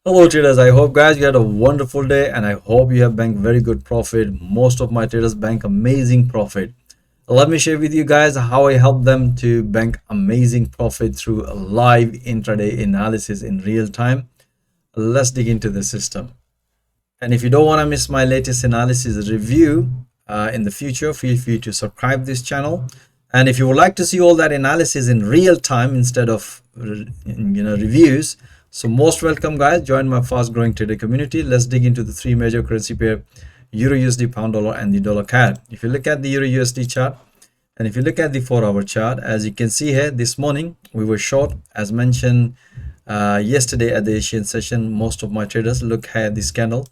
Hello traders, I hope guys you had a wonderful day and I hope you have banked very good profit. Most of my traders bank amazing profit. Let me share with you guys how I help them to bank amazing profit through a live intraday analysis in real time. Let's dig into the system. And if you don't want to miss my latest analysis review in the future, feel free to subscribe this channel. And if you would like to see all that analysis in real time instead of reviews, so most welcome guys, join my fast growing trader community. Let's dig into the three major currency pair, Euro USD, pound dollar, and the dollar CAD. If you look at the Euro USD chart, and if you look at the 4-hour chart, as you can see here, this morning we were short, as mentioned yesterday at the Asian session. Most of my traders look at this candle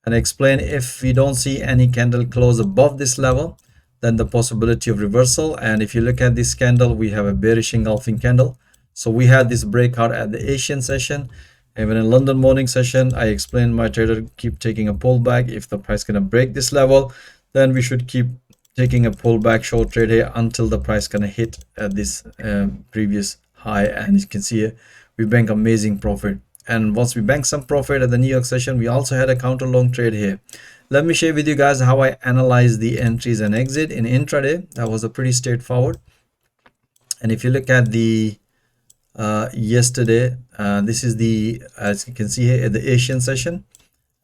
and explain if we don't see any candle close above this level, then the possibility of reversal. And if you look at this candle, we have a bearish engulfing candle. So we had this breakout at the Asian session. Even in London morning session, I explained my trader keep taking a pullback. If the price gonna break this level, then we should keep taking a pullback short trade here until the price gonna hit this previous high. And as you can see here, we bank amazing profit. And once we bank some profit at the New York session, we also had a counter long trade here. Let me share with you guys how I analyze the entries and exit in intraday. That was a pretty straightforward. And if you look at the yesterday, this is the, as you can see here at the Asian session,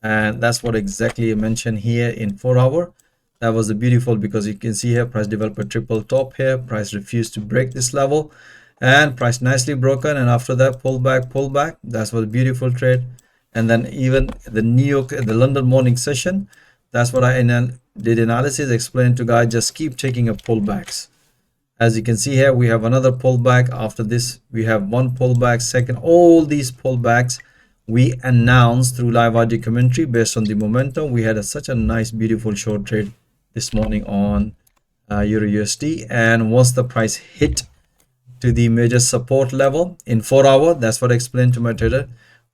and that's what exactly I mentioned here in 4-hour. That was a beautiful, because you can see here price developed a triple top here, price refused to break this level, and price nicely broken, and after that pullback. That's what a beautiful trade. And then even the London morning session, that's what I did analysis, explained to guys, just keep taking a pullbacks. As you can see here, we have another pullback. After this, we have one pullback, second. All these pullbacks we announced through live audio commentary based on the momentum. We had such a nice, beautiful short trade this morning on Euro USD. And once the price hit to the major support level in 4-hour, that's what I explained to my trader.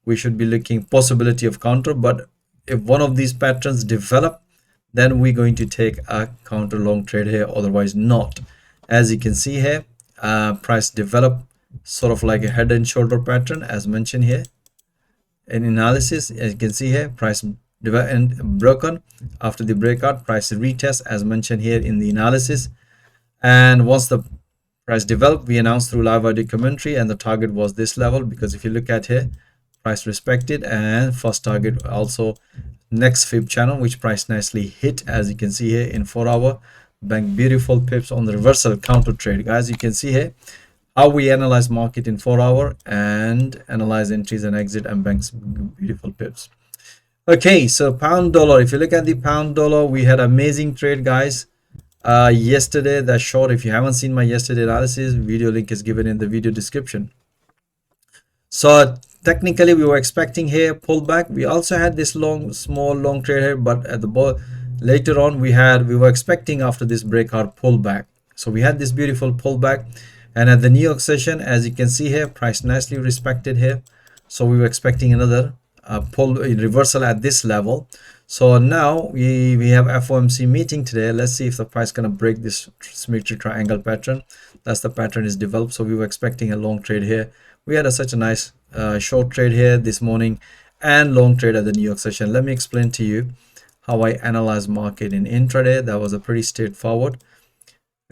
We should be looking possibility of counter, but if one of these patterns develop, then we're going to take a counter long trade here, otherwise not. As you can see here, price developed sort of like a head and shoulder pattern, as mentioned here in analysis. As you can see here, price broken after the breakout, price retest, as mentioned here in the analysis. And once the price developed, we announced through live audio commentary, and the target was this level, because if you look at here, price respected, and first target also next fib channel, which price nicely hit, as you can see here in 4-hour. Bank beautiful pips on the reversal counter trade. Guys, you can see here how we analyze market in 4-hour and analyze entries and exit and banks beautiful pips. Okay, so pound dollar, if you look at the pound dollar, we had amazing trade, guys. Yesterday, that short, if you haven't seen my yesterday analysis, video link is given in the video description. So technically we were expecting here pullback. We also had this small long trade here, but at the later on we were expecting after this breakout pullback. So we had this beautiful pullback, and at the New York session, as you can see here, price nicely respected here. So we were expecting another reversal at this level. So now we have FOMC meeting today. Let's see if the price gonna break this symmetry triangle pattern. That's the pattern is developed. So we were expecting a long trade here. We had such a nice short trade here this morning and long trade at the New York session. Let me explain to you how I analyze market in intraday. That was a pretty straightforward.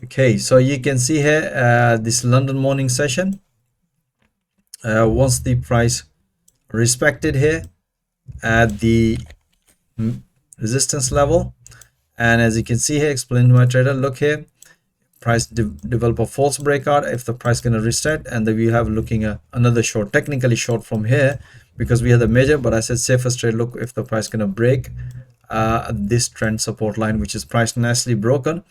Okay, so you can see here this London morning session. Once the price respected here at the resistance level, and as you can see here, explain to my trader, look here, price develop a false breakout. If the price gonna reset, and then we have looking at another short, technically short from here, because we had the major, but I said safest trade, look if the price gonna break this trend support line, which is price nicely broken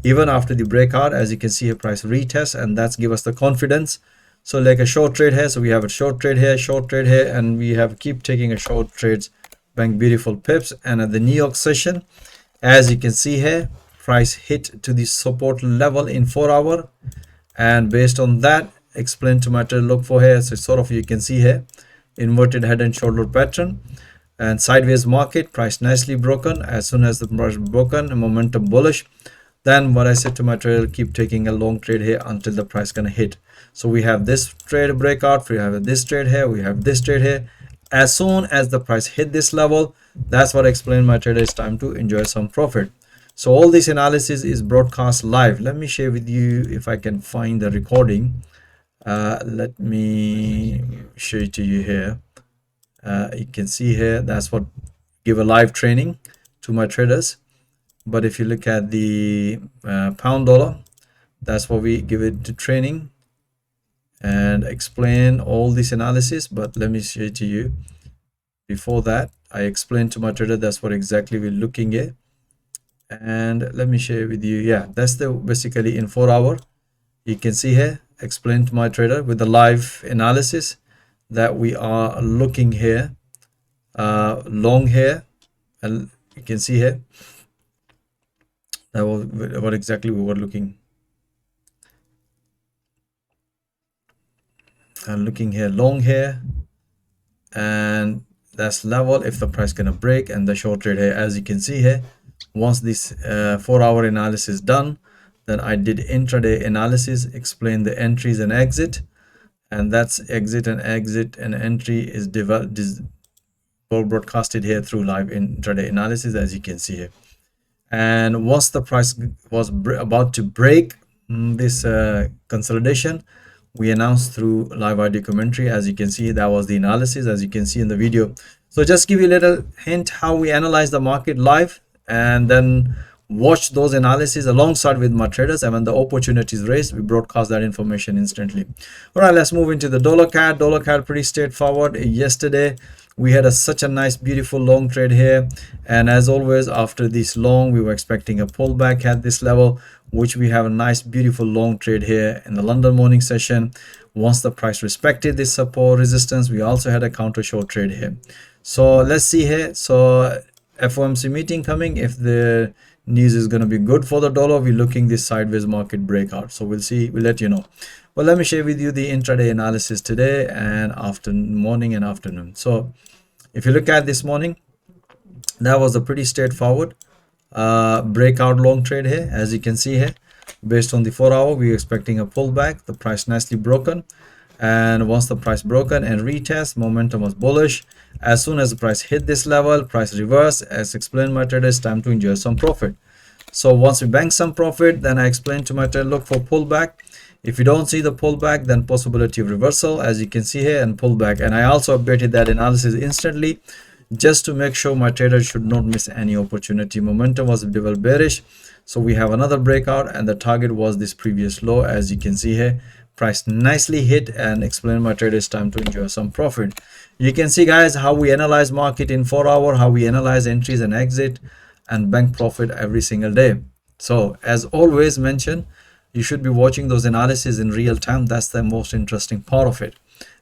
even after the breakout. As you can see here, price retest, and that's give us the confidence. So like a short trade here, so we have a short trade here, and we have keep taking a short trades, bank beautiful pips. And at the New York session, as you can see here, price hit to the support level in 4-hour, and based on that, explain to my trader, look for here. So sort of you can see here inverted head and shoulder pattern and sideways market, price nicely broken. As soon as the price broken, momentum bullish, then what I said to my trader, keep taking a long trade here until the price gonna hit. So we have this trade breakout, we have this trade here, we have this trade here, As soon as the price hit this level, that's what I explained my trader, it's time to enjoy some profit. So all this analysis is broadcast live. Let me share with you if I can find the recording. Let me show it to you here. You can see here, that's what give a live training to my traders. But if you look at the pound dollar, that's what we give it to training and explain all this analysis. But let me show it to you. Before that, I explained to my trader, that's what exactly we're looking at. And let me share with you. Yeah, that's the basically in 4 hour. You can see here, explain to my trader with the live analysis that we are looking here, long here, and you can see here that what exactly we were looking. I'm looking here, long here, and that's level if the price gonna break, and the short trade here, as you can see here. Once this 4 hour analysis done, then I did intraday analysis, explain the entries and exit, and that's exit and entry is broadcasted here through live intraday analysis, as you can see here. And once the price was about to break this consolidation, we announced through live ID commentary. As you can see, that was the analysis, as you can see in the video. So just give you a little hint how we analyze the market live, and then watch those analyses alongside with my traders, and when the opportunity is raised, we broadcast that information instantly. All right, let's move into the dollar CAD. Dollar CAD, pretty straightforward. Yesterday we had such a nice beautiful long trade here, and as always after this long, we were expecting a pullback at this level, which we have a nice beautiful long trade here in the London morning session. Once the price respected this support resistance, we also had a counter short trade here. So let's see here. So FOMC meeting coming. If the news is going to be good for the dollar, we're looking this sideways market breakout. So we'll see, we'll let you know. Well, let me share with you the intraday analysis today and morning and afternoon. So if you look at this morning, that was a pretty straightforward breakout long trade here. As you can see here, based on the 4 hour, we're expecting a pullback. The price nicely broken, and once the price broken and retest, momentum was bullish. As soon as the price hit this level, price reverse. As explained my trader, it's time to enjoy some profit. So once we bank some profit, then I explained to my trader, look for pullback. If you don't see the pullback, then possibility of reversal, as you can see here, and pullback. And I also updated that analysis instantly, just to make sure my trader should not miss any opportunity. Momentum was double bearish, so we have another breakout, and the target was this previous low. As you can see here, price nicely hit, and explain my trader, it's time to enjoy some profit. You can see, guys, how we analyze market in 4 hour, how we analyze entries and exit, and bank profit every single day. So as always mentioned, you should be watching those analyses in real time. That's the most interesting part of it.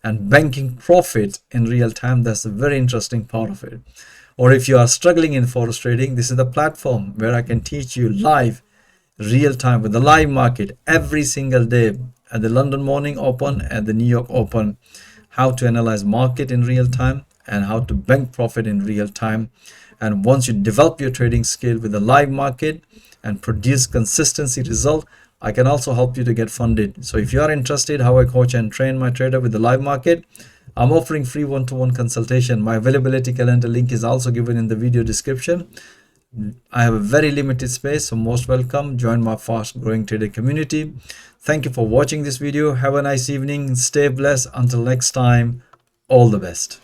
And banking profit in real time, that's a very interesting part of it. Or if you are struggling in forex trading, this is the platform where I can teach you live, real time, with the live market every single day, at the London morning open and the New York open, how to analyze market in real time and how to bank profit in real time. And once you develop your trading skill with the live market and produce consistency result, I can also help you to get funded. So if you are interested how I coach and train my trader with the live market, I'm offering free one-to-one consultation. My availability calendar link is also given in the video description. I have a very limited space, so most welcome. Join my fast growing trader community. Thank you for watching this video. Have a nice evening. Stay blessed. Until next time, all the best.